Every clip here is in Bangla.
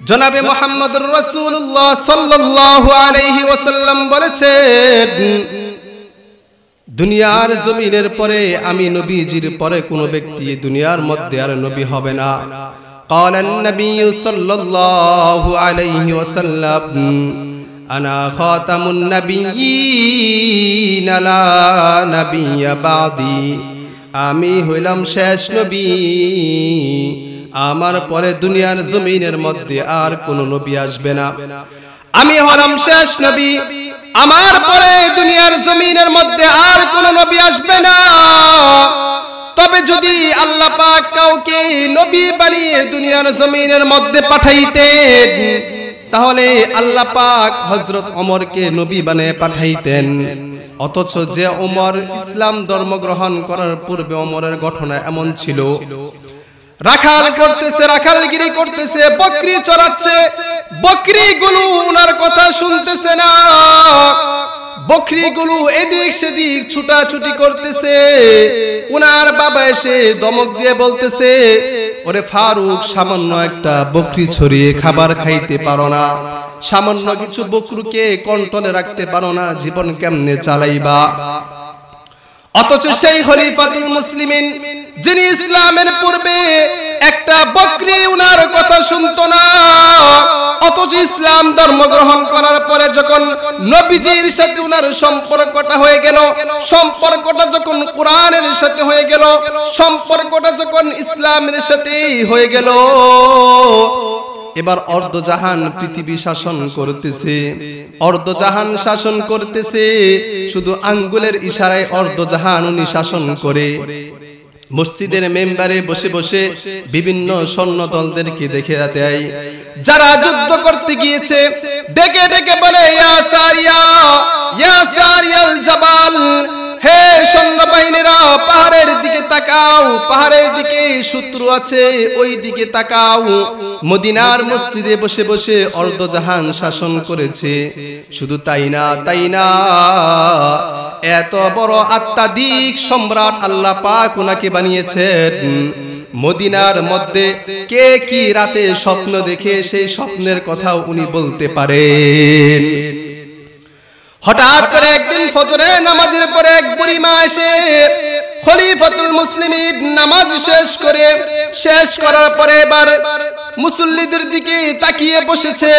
জনাবে মুহাম্মদুর রাসূলুল্লাহ সাল্লাল্লাহু আলাইহি ওয়াসাল্লাম বলেছেন, দুনিয়ার জমিনের পরে আমি নবীজির পরে কোনো ব্যক্তি দুনিয়ার মধ্যে আর নবী হবে না। قال النبي صلى الله عليه وسلم أنا خاتم النبيين لا نبي بعدي, আমি হইলাম শেষ নবী, আমার পরে দুনিয়ার জমিনের মধ্যে আর কোনো নবী আসবে না। আমি হলাম শেষ নবী, আমার পরে দুনিয়ার জমিনের মধ্যে আর কোনো নবী আসবে না। তবে যদি আল্লাহ পাক কাউকে নবী বানিয়ে দুনিয়ার জমিনের মধ্যে পাঠাইতেন, তাহলে আল্লাহ পাক হযরত ওমরকে নবী বানিয়ে পাঠাইতেন। অথচ যে ওমর ইসলাম ধর্ম গ্রহণ করার পূর্বে ওমরের ঘটনা এমন ছিল, রাখাল করতেছে, রাখালগিরি করতেছে, বকরি চড়াচ্ছে, বকরিগুলো ওনার কথা শুনতেছে না, বকরিগুলো এদিক সেদিক ছুটাছুটি করতেছে। ওনার বাবা এসে ধমক দিয়ে বলতেছে, ওরে ফারুক, সামান্য একটা বকরি ছড়িয়ে খাবার খাইতে পারো না? সামান্য কিছু বকরুকে কন্ট্রোলে রাখতে পারো না? জীবন কেমনে চালাইবা? অথচ সেই খলিফাতুল মুসলিমিন, যিনি ইসলামের পূর্বে একটা বকরি উনার কথা শুনতো না, অথচ ইসলাম ধর্ম গ্রহণ করার পরে যখন নবীজির সাথে উনার সম্পর্কটা হয়ে গেল, সম্পর্কটা যখন কোরআনের সাথে হয়ে গেল, সম্পর্কটা যখন ইসলামের সাথে হয়ে গেল, এবার অর্ধজাহান পৃথিবী শাসন করতেছে, অর্ধজাহান শাসন করতেছে, শুধু আঙ্গুলের ইশারায় অর্ধজাহান উনি শাসন করে। মসজিদের মেম্বারে বসে বসে বিভিন্ন সৈন্যদলদেরকে দেখে দেয়, যারা যুদ্ধ করতে গিয়েছে ডেকে ডেকে বলে, ইয়া সারিয়া, ইয়া সারিয়াল জাবাল, হে সৈন্যবাহিনীরা পাহাড়ের দিকে তাকাও, পাহাড়ের দিকে শত্রু আছে, ওই দিকে তাকাও। মদিনার মসজিদে বসে বসে অর্ধজাহান শাসন করেছে। শুধু তাই না, তাই না, এত বড় আত্মাধিক সম্রাট আল্লাহ পাক উনাকে বানিয়েছেন। মদিনার মধ্যে কে কি রাতে স্বপ্ন দেখে সেই স্বপ্নের কথাও উনি বলতে পারেন। হঠাৎ করে একদিন ফজরে নামাজের পরে এক বুড়ি মা এসে খলিফাতুল মুসলিমিন নামাজ শেষ করার পরে এবার মুসল্লিদের দিকে তাকিয়ে বসেছে।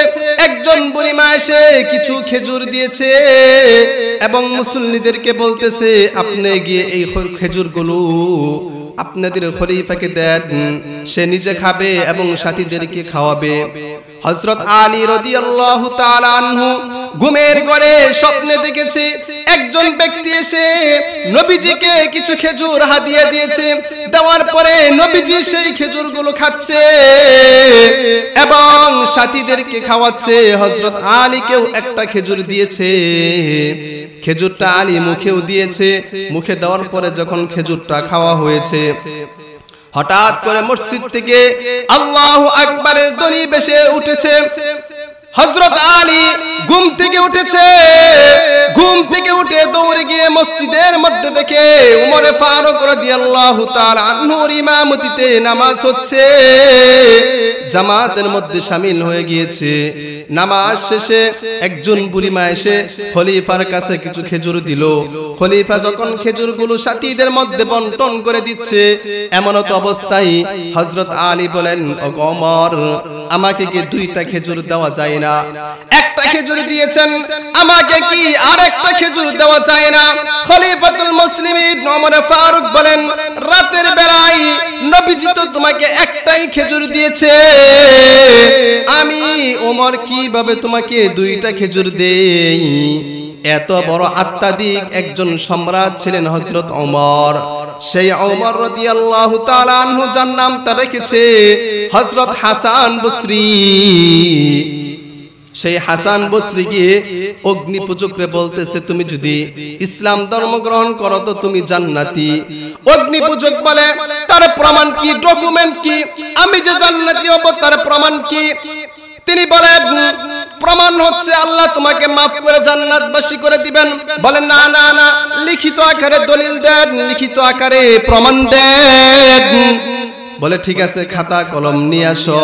একজন বুড়ি মা এসে কিছু খেজুর দিয়েছে এবং মুসল্লিদেরকে বলতেছে, আপনি গিয়ে এই খেজুরগুলো আপনাদের খলিফাকে দেন, সে নিজে খাবে এবং সাথীদেরকে খাওয়াবে। হযরত আলী রাদিয়াল্লাহু তাআলা আনহু ঘুমের ঘরে স্বপ্নে দেখেছে একজন ব্যক্তি এসে নবীজিকে কিছু খেজুর হাদিয়া দিয়েছে, দেওয়ার পরে নবীজি সেই খেজুরগুলো খাচ্ছে এবং সাথীদেরকে খাওয়াচ্ছে। হযরত আলীকেও একটা খেজুর দিয়েছে, খেজুরটা আলী মুখেও দিয়েছে। মুখে দেওয়ার পরে যখন খেজুরটা খাওয়া হয়েছে, হঠাৎ করে মসজিদ থেকে আল্লাহু আকবারের ধ্বনি ভেসে উঠেছে। হযরত আলী ঘুম থেকে উঠেছে, ঘুম থেকে উঠে দৌড়ে গিয়ে মসজিদের মধ্যে দেখে উমর ফারুক রাদিয়াল্লাহু তাআলা আনহুর ইমামতিতে নামাজ হচ্ছে, জামাতের মধ্যে শামিল হয়ে গিয়েছে। নামাজ শেষে একজন বুড়িমা এসে খলিফার কাছে কিছু খেজুর দিল। খলিফা যখন খেজুরগুলো সাথীদের মধ্যে বন্টন করে দিচ্ছে, এমনত অবস্থায় হযরত আলী বলেন, ও ওমর, আমাকে কি দুইটা খেজুর দেওয়া যায় না? একটা খেজুর দিয়েছেন, আমাকে কি আরেকটা খেজুর দেওয়া যায় না? খলিফাতুল মুসলিমিন ওমর ফারুক বলেন, রাতের বেলায় নবীজি তো তোমাকে একটাই খেজুর দিয়েছে, আমি ওমর কিভাবে তোমাকে দুইটা খেজুর দেই? এত বড় আত্মাধিক একজন সম্রাট ছিলেন হযরত ওমর। সেই ওমর রাদিয়াল্লাহু তাআলা আনহু যার নামটা রেখেছে হযরত হাসান বসরি, সেই হাসান বসরি গিয়ে অগ্নিপূজকরে বলতেছে, তুমি যদি ইসলাম ধর্ম গ্রহণ করো তো তুমি জান্নাতি। অগ্নিপূজক বলে, তার প্রমাণ কি, ডকুমেন্ট কি, আমি যে জান্নাতি হব তার প্রমাণ কি? তিনি বলেন, প্রমাণ হচ্ছে আল্লাহ তোমাকে মাফ করে জান্নাতবাসী করে দিবেন। বলেন, না না না, লিখিত আকারে দলিল দেন, লিখিত আকারে প্রমাণ দেন। বলে, ঠিক আছে, খাতা কলম নিয়ে আসো।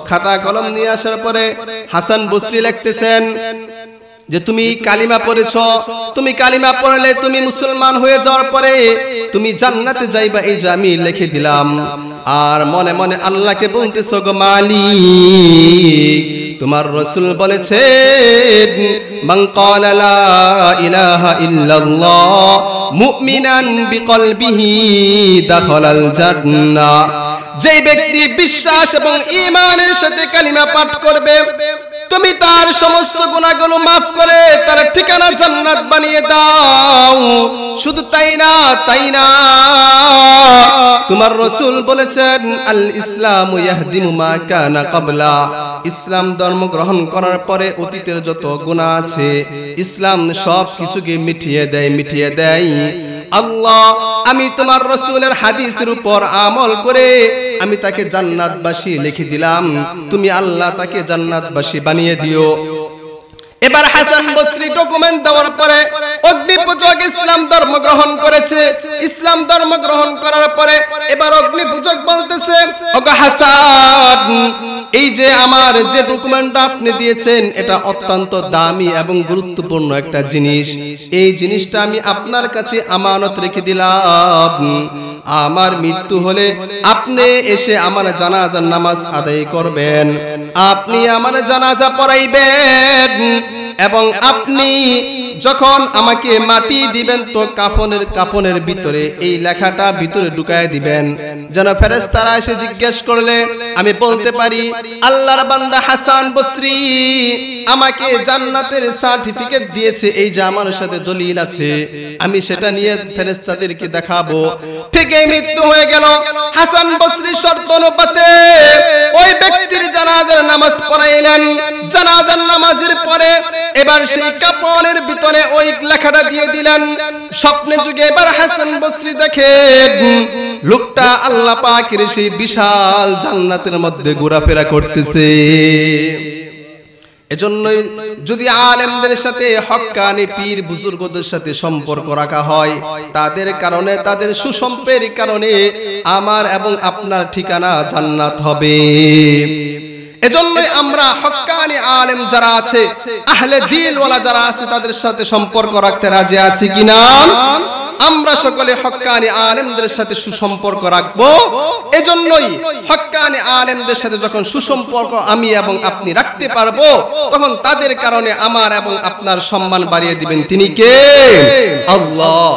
খাতা কলম নিয়ে আসার পরে হাসান বসরি লিখতেছেন যে তুমি কালিমা পড়েছ, তুমি কালিমা পড়লে তুমি মুসলমান হয়ে যাওয়ার পরে তুমি জান্নাতে যাইবা, এই যে আমি লিখে দিলাম। আর মনে মনে আল্লাহকে বলতেছো, গো মালিক, তোমার রাসূল বলেছেন মান ক্বালা লা ইলাহা ইল্লাল্লাহ মুমিনান বিকলবিহি দাখালাল জান্নাহ। যে ব্যক্তি বিশ্বাস এবং ঈমানের সাথে কালিমা পাঠ করবে, তুমি তার সমস্ত গুনাহগুলো maaf করে তার ঠিকানা জান্নাত বানিয়ে দাও। শুধু তাই না, তোমার রাসূল বলেছেন আল ইসলামু ইয়াহদিমু মা কানা ক্বাবলা। ইসলাম ধর্ম গ্রহণ করার পরে অতীতের যত গুনাহ আছে ইসলাম সব কিছুকে মিটিয়ে দেয়। আল্লাহ, আমি তোমার রাসূলের হাদিসের উপর আমল করে আমি তাকে জান্নাতবাসী লিখে দিলাম, তুমি আল্লাহ তাকে জান্নাতবাসী বানিয়ে দিও। এবার হাসান বসরি ডকুমেন্ট দেওয়ার পরে অগ্নিপূজক ইসলাম ধর্ম গ্রহণ করেছে। ইসলাম ধর্ম গ্রহণ করার পরে এবার অগ্নিপূজক বলতেছে, ওগো হাসান, এই যে আমার যে ডকুমেন্টটা আপনি দিয়েছেন এটা অত্যন্ত দামি এবং গুরুত্বপূর্ণ একটা জিনিস। এই জিনিসটা আমি আপনার কাছে আমানত রেখে দিলাম। আমার মৃত্যু হলে আপনি এসে আমার জানাজার নামাজ আদায় করবেন, আপনি আমার জানাজা পড়াইবেন এবং আপনি যখন আমাকে মাটি দিবেন তো কাফনের ভিতরে এই লেখাটা ভিতরে ঢুকায় দিবেন, যেন ফেরেশতারা এসে জিজ্ঞেস করলে আমি বলতে পারি আল্লাহর বান্দা হাসান বসরি আমাকে জান্নাতের সার্টিফিকেট দিয়েছে, এই যে আমার সাথে দলিল আছে, আমি সেটা নিয়ে ফেরেশতাদেরকে দেখাবো। ঠিক এই মৃত্যু হয়ে গেল। হাসান বসরি শর্ত অনুপাতে ওই ব্যক্তির জানাজার নামাজ পড়াইলেন। জানাজার নামাজের পরে এবার সেই কাফনের ভিতরে ওই লেখাটা দিয়ে দিলেন। স্বপ্নে যুগে এবার হাসান বসরি দেখেন লোকটা আল্লাহ পাকের সেই বিশাল জান্নাতের মধ্যে ঘোরাফেরা করতেছে। এজন্যই যদি আলেমদের সাথে হক্কানি পীর বুজুর্গদের সাথে সম্পর্ক রাখা হয়, তাদের কারণে, তাদের সুসম্পর্কের কারণে আমার এবং আপনার ঠিকানা জান্নাত হবে। এজন্যই আমরা হক্কানি আলেম যারা আছে, আহলে দিলওয়ালা যারা আছে, তাদের সাথে সম্পর্ক রাখতে রাজি আছি কিনা? আমরা সকলে হক্কানি আলেমদের সাথে সুসম্পর্ক রাখবো। এজন্যই হক্কানি আলেমদের সাথে যখন সুসম্পর্ক আমি এবং আপনি রাখতে পারবো, তখন তাদের কারণে আমার এবং আপনার সম্মান বাড়িয়ে দিবেন তিনি কে? আল্লাহ।